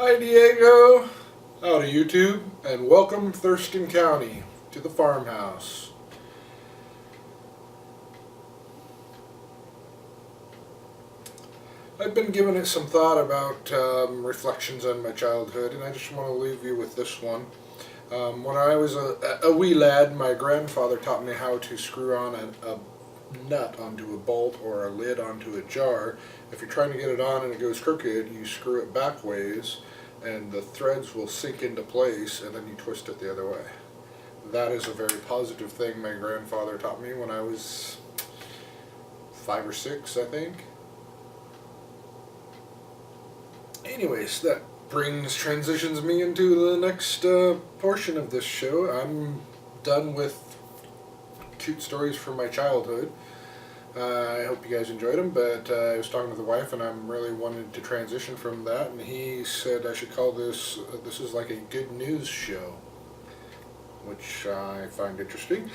Hi Diego, howdy YouTube, and welcome Thurston County to the Farmhouse. I've been giving it some thought about reflections on my childhood, and I just want to leave you with this one. When I was a wee lad, my grandfather taught me how to screw on a nut onto a bolt or a lid onto a jar. If you're trying to get it on and it goes crooked, you screw it back ways and the threads will sink into place, and then you twist it the other way. That is a very positive thing my grandfather taught me when I was 5 or 6, I think. Anyways, that transitions me into the next portion of this show. I'm done with cute stories from my childhood. I hope you guys enjoyed them, but I was talking with the wife and I'm really wanted to transition from that, and he said I should call this is like a good news show, which I find interesting,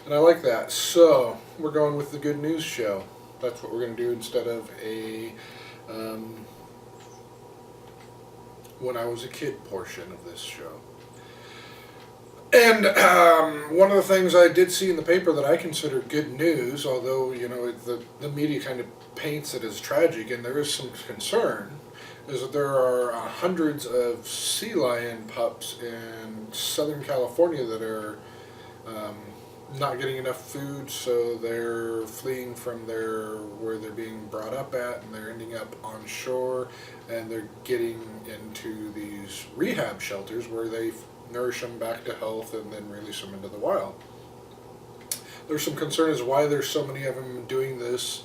and I like that. So we're going with the good news show. That's what we're going to do instead of a when I was a kid portion of this show. And one of the things I did see in the paper that I consider good news, although the media kind of paints it as tragic, and there is some concern, is that there are hundreds of sea lion pups in Southern California that are not getting enough food, so they're fleeing from where they're being brought up at, and they're ending up on shore, and they're getting into these rehab shelters where they nourish them back to health and then release them into the wild. There's some concern as why there's so many of them doing this,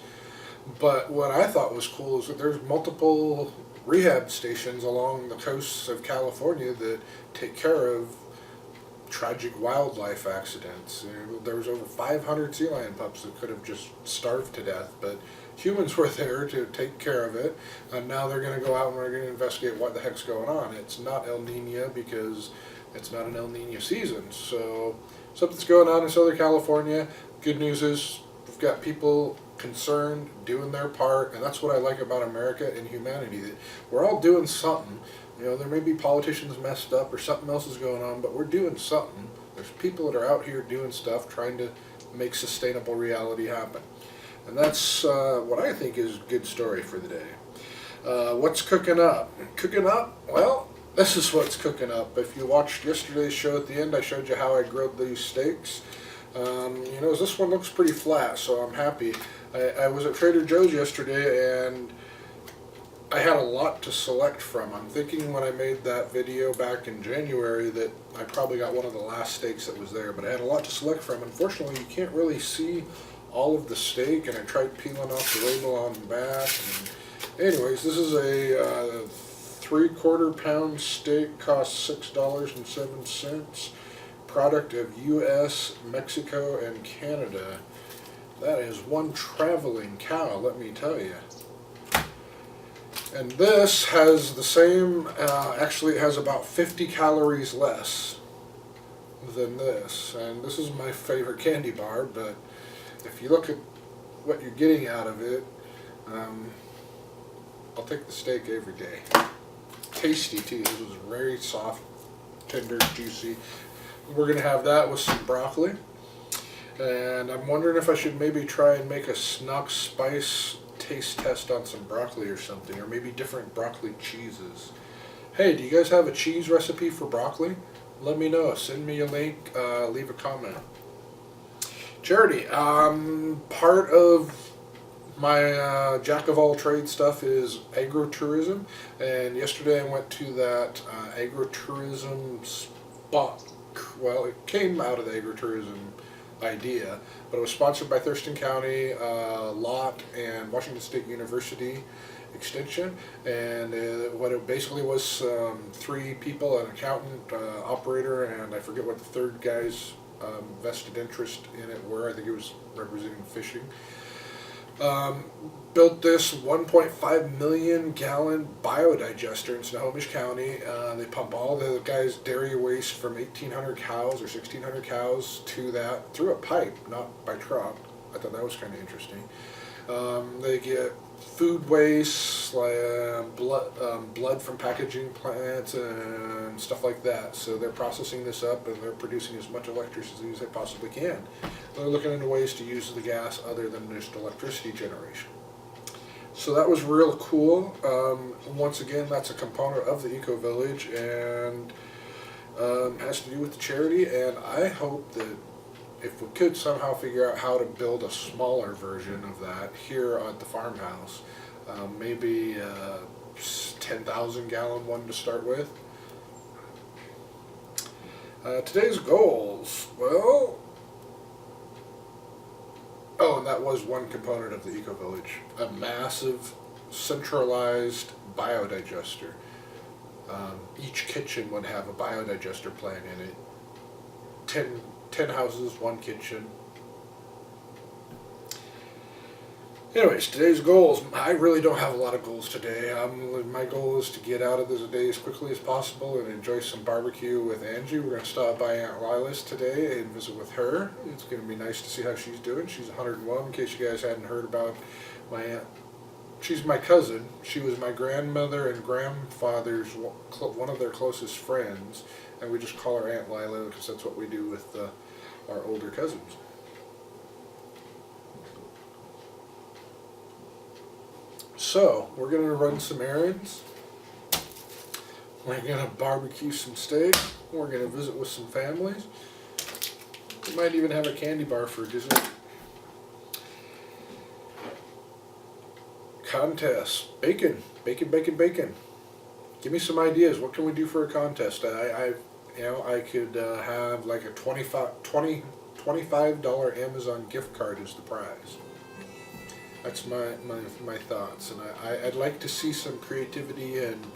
but what I thought was cool is that there's multiple rehab stations along the coasts of California that take care of tragic wildlife accidents. There was over 500 sea lion pups that could have just starved to death, but humans were there to take care of it, and now they're going to go out and we're going to investigate what the heck's going on. It's not El Nino because it's not an El Nino season, so something's going on in Southern California. Good news is we've got people concerned, doing their part, and that's what I like about America and humanity, that we're all doing something. There may be politicians messed up or something else is going on, but we're doing something. There's people that are out here doing stuff, trying to make sustainable reality happen. And that's what I think is a good story for the day. What's cooking up? Cooking up? Well, this is what's cooking up. If you watched yesterday's show at the end, I showed you how I grilled these steaks. This one looks pretty flat, so I'm happy. I was at Trader Joe's yesterday, and I had a lot to select from. I'm thinking when I made that video back in January that I probably got one of the last steaks that was there, but I had a lot to select from. Unfortunately, you can't really see all of the steak, and I tried peeling off the label on the back. And anyways, this is a 3/4 pound steak, costs $6.07. Product of U.S., Mexico, and Canada. That is one traveling cow, let me tell you. And this has the same, actually it has about 50 calories less than this. And this is my favorite candy bar, but if you look at what you're getting out of it, I'll take the steak every day. Tasty too. This was very soft, tender, juicy. We're going to have that with some broccoli. And I'm wondering if I should maybe try and make a snuck spice taste test on some broccoli or something, or maybe different broccoli cheeses. Hey, do you guys have a cheese recipe for broccoli? Let me know. Send me a link. Leave a comment. Charity. Part of my jack of all trades stuff is agritourism, and yesterday I went to that agritourism spot. Well, it came out of the agritourism idea, but it was sponsored by Thurston County, Lott, and Washington State University Extension, and what it basically was 3 people, an accountant, operator, and I forget what the third guy's vested interest in it were. I think it was representing fishing. Built this 1.5 million gallon biodigester in Snohomish County. They pump all the guys' dairy waste from 1,800 cows or 1,600 cows to that through a pipe, not by truck. I thought that was kind of interesting. They get food waste, like blood from packaging plants and stuff like that. So they're processing this up and they're producing as much electricity as they possibly can. They're looking into ways to use the gas other than just electricity generation. So that was real cool. Once again, that's a component of the Eco Village and has to do with the charity. And I hope that if we could somehow figure out how to build a smaller version of that here at the farmhouse, maybe a 10,000 gallon one to start with. Today's goals, well, oh, and that was one component of the Eco Village, a massive centralized biodigester. Each kitchen would have a biodigester plant in it. 10 houses, 1 kitchen. Anyways, today's goals. I really don't have a lot of goals today. My goal is to get out of this day as quickly as possible and enjoy some barbecue with Angie. We're going to stop by Aunt Lila's today and visit with her. It's going to be nice to see how she's doing. She's 101, in case you guys hadn't heard about my aunt. She's my cousin. She was my grandmother and grandfather's one of their closest friends, and we just call her Aunt Lila because that's what we do with our older cousins. So, we're going to run some errands. We're going to barbecue some steak. We're going to visit with some families. We might even have a candy bar for dessert. Contest. Bacon. Bacon. Give me some ideas. What can we do for a contest? I could have like a $25 Amazon gift card as the prize. That's my thoughts, and I'd like to see some creativity and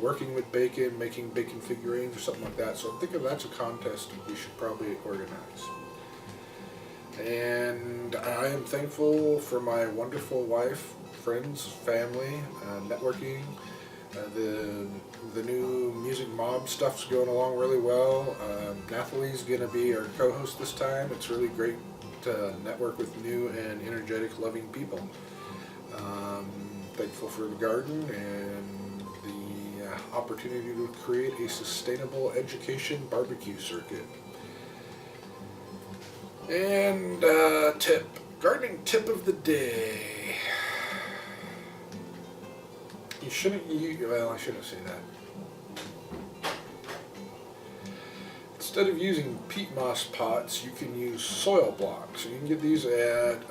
working with bacon, making bacon figurines or something like that. So I'm thinking that's a contest we should probably organize. And I am thankful for my wonderful wife, friends, family, networking. The new Music Mob stuff's going along really well. Nathalie's going to be our co-host this time. It's really great to network with new and energetic, loving people. Thankful for the garden and the opportunity to create a sustainable education barbecue circuit. And gardening tip of the day. I shouldn't say that. Instead of using peat moss pots, you can use soil blocks. And you can get these at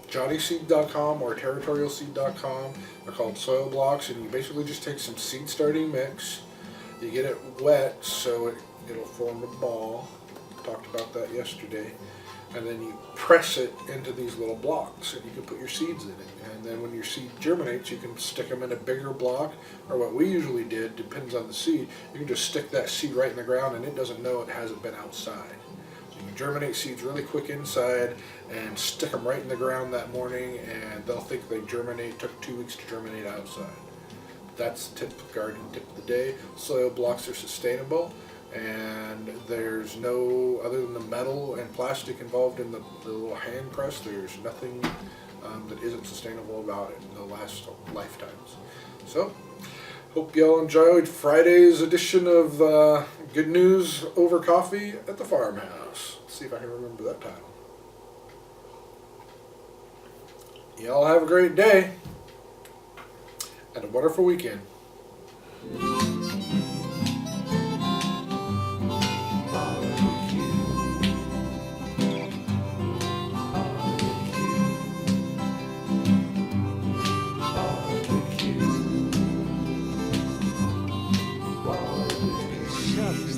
johnnyseed.com or territorialseed.com. They're called soil blocks, and you basically just take some seed starting mix. You get it wet so it'll form a ball. Talked about that yesterday. And then you press it into these little blocks, and you can put your seeds in it. And then when your seed germinates, you can stick them in a bigger block, or what we usually did, depends on the seed, you can just stick that seed right in the ground and it doesn't know it hasn't been outside. So you can germinate seeds really quick inside and stick them right in the ground that morning, and they'll think they took 2 weeks to germinate outside. That's the gardening tip of the day. Soil blocks are sustainable. And there's no, other than the metal and plastic involved in the little hand press, there's nothing that isn't sustainable about it, and they'll last lifetimes. So, hope y'all enjoyed Friday's edition of Good News Over Coffee at the Farmhouse. Let's see if I can remember that title. Y'all have a great day and a wonderful weekend.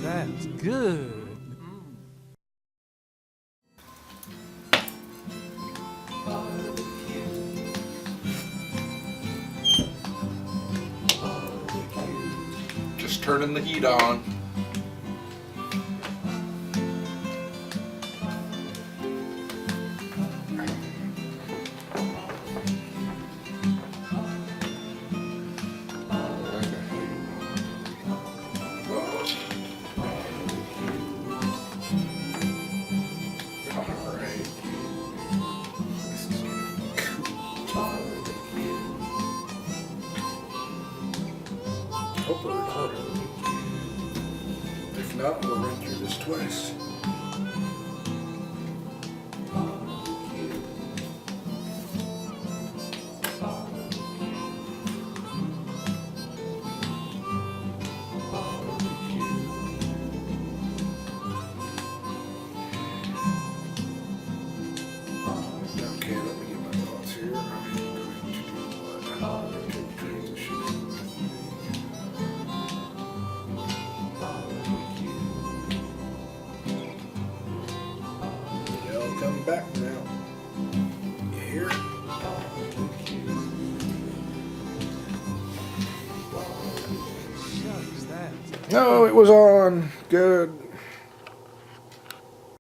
That's good. Just turning the heat on. we'll record it. If not, we'll run through this twice. Okay, let me get my thoughts here. I'm going to do what? I'm going to transition with the... Y'all come back now. You hear it? Shucks, that's No, it was on. Good.